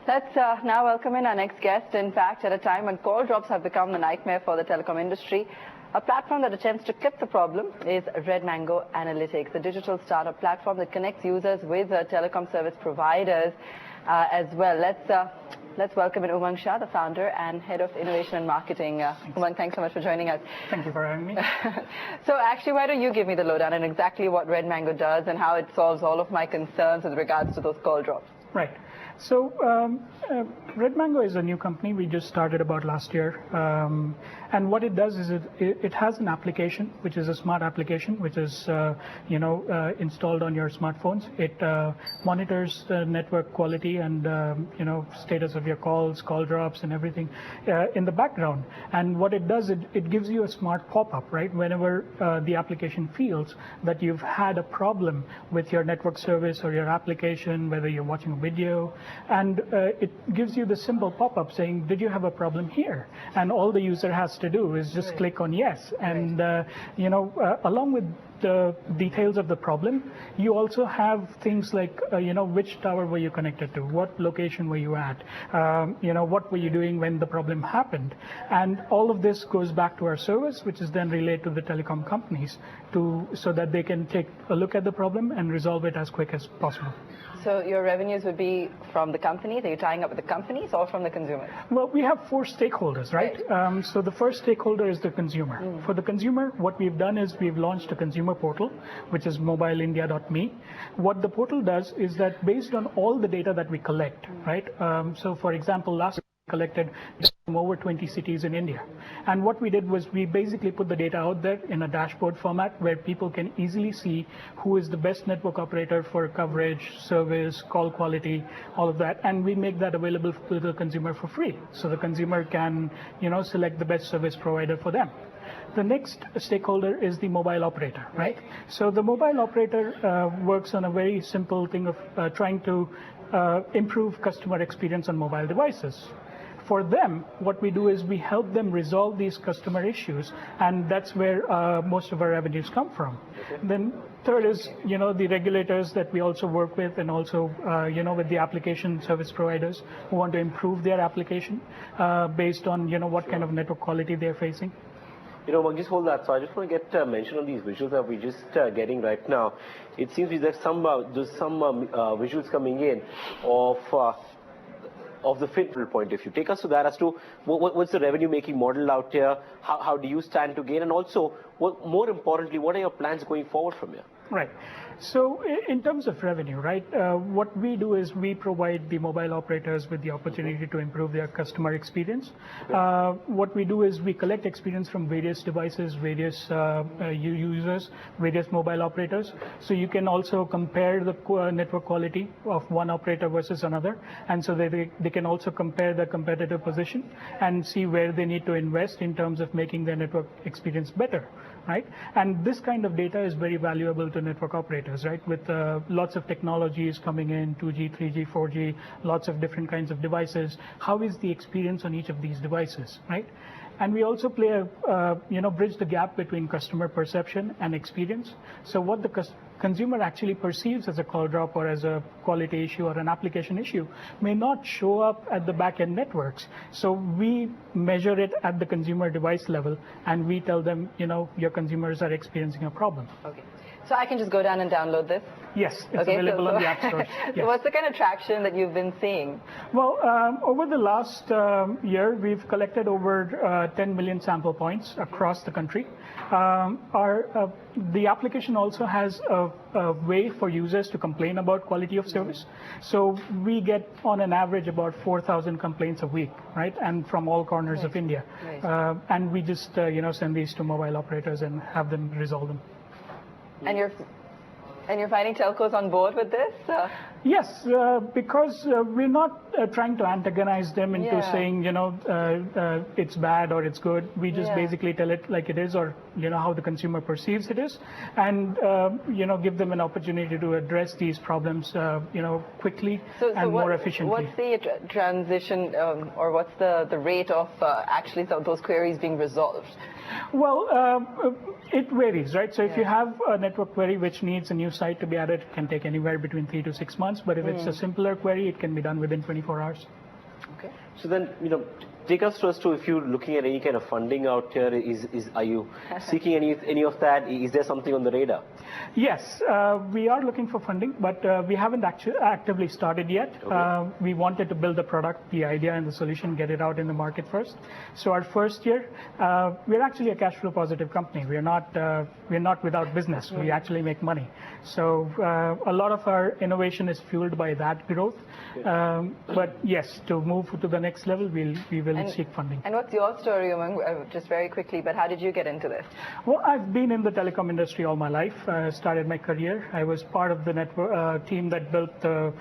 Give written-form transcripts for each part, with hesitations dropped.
Let's now welcome in our next guest. In fact, at a time when call drops have become a nightmare for the telecom industry, a platform that attempts to clip the problem is RedMango Analytics, a digital startup platform that connects users with telecom service providers as well. Let's welcome in Umang Shah, the founder and head of innovation and marketing. Umang, thanks so much for joining us. Thank you for having me. So actually, why don't you give me the lowdown on exactly what RedMango does and how it solves all of my concerns with regards to those call drops? Right. So RedMango is a new company. We just started about last year. And what it does is it has an application, which is a smart application, which is installed on your smartphones. It monitors the network quality and status of your calls, call drops, and everything in the background. And what it does, it gives you a smart pop-up, right? Whenever the application feels that you've had a problem with your network service or your application, whether you're watching a video, and it gives you the simple pop-up saying, did you have a problem here? And all the user has to do is just click on yes. And, along with the details of the problem, you also have things like, which tower were you connected to? What location were you at? What were you doing when the problem happened? And all of this goes back to our service, which is then relayed to the telecom companies so that they can take a look at the problem and resolve it as quick as possible. So your revenues would be from the companies? Are you tying up with the companies or from the consumers? Well, we have 4 stakeholders, right? So the first stakeholder is the consumer. For the consumer, what we've done is we've launched a consumer portal, which is mobileindia.me. What the portal does is that based on all the data that we collect, right? So for example, last we collected from over 20 cities in India. And what we did was we basically put the data out there in a dashboard format where people can easily see who is the best network operator for coverage, service, call quality, all of that. And we make that available to the consumer for free. So the consumer can, select the best service provider for them. The next stakeholder is the mobile operator, right? So the mobile operator works on a very simple thing of trying to improve customer experience on mobile devices. For them, what we do is we help them resolve these customer issues, and that's where most of our revenues come from. Then third is, the regulators that we also work with, and also, with the application service providers who want to improve their application based on, what kind of network quality they're facing. Just hold that. So I just want to get mention on these visuals that we're just getting right now. It seems there's some visuals coming in of the fit point. If you take us to that as to what's the revenue making model out here, how do you stand to gain, and also, more importantly, what are your plans going forward from here? Right. So in terms of revenue, right, what we do is we provide the mobile operators with the opportunity to improve their customer experience. What we do is we collect experience from various devices, various users, various mobile operators. So you can also compare the network quality of one operator versus another. And so they can also compare the competitive position and see where they need to invest in terms of making their network experience better. Right? And this kind of data is very valuable to network operators, right? With lots of technologies coming in, 2G, 3G, 4G, lots of different kinds of devices. How is the experience on each of these devices, right? And we also play bridge the gap between customer perception and experience. So what the consumer actually perceives as a call drop or as a quality issue or an application issue may not show up at the back-end networks. So we measure it at the consumer device level, and we tell them, your consumers are experiencing a problem. Okay. So I can just go down and download this? Yes, it's available on the App Store. Yes. So what's the kind of traction that you've been seeing? Well, over the last year, we've collected over 10 million sample points across the country. The application also has a way for users to complain about quality of service. So we get, on an average, about 4,000 complaints a week, right? And from all corners of India. And we just, send these to mobile operators and have them resolve them. And you're finding telcos on board with this? Yes, because we're not trying to antagonize them into saying, it's bad or it's good. We just basically tell it like it is, or, how the consumer perceives it is, and, give them an opportunity to address these problems, quickly and more efficiently. What's the transition, or what's the rate of actually those queries being resolved? Well, it varies, right? So if you have a network query which needs a new site to be added, it can take anywhere between 3 to 6 months. months, but if it's a simpler query, it can be done within 24 hours. Okay. So then, take us first to if you're looking at any kind of funding out here, are you seeking any of that? Is there something on the radar? Yes, we are looking for funding, but we haven't actually actively started yet. Okay. We wanted to build the product, the idea and the solution, get it out in the market first. So our first year, we're actually a cash flow positive company. We're not without business. We actually make money. So a lot of our innovation is fueled by that growth. But yes, to move to the next level, we will seek funding. And what's your story, Umang? Just very quickly, but how did you get into this? Well, I've been in the telecom industry all my life. I started my career. I was part of the network team that built the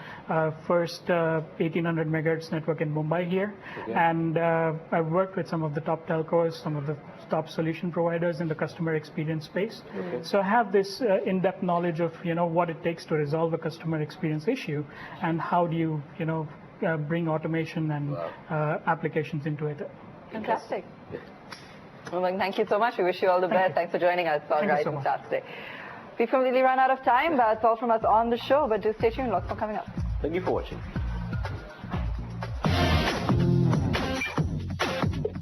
first 1800 megahertz network in Mumbai here. Okay. And I've worked with some of the top telcos, some of the top solution providers in the customer experience space. Okay. So I have this in-depth knowledge of what it takes to resolve a customer experience issue, and how do you bring automation and applications into it. Fantastic. Umang, thank you so much. We wish you all the best. Thanks for joining us on Rising Stars today. We've completely run out of time. That's all from us on the show, but do stay tuned. Lots more coming up. Thank you for watching.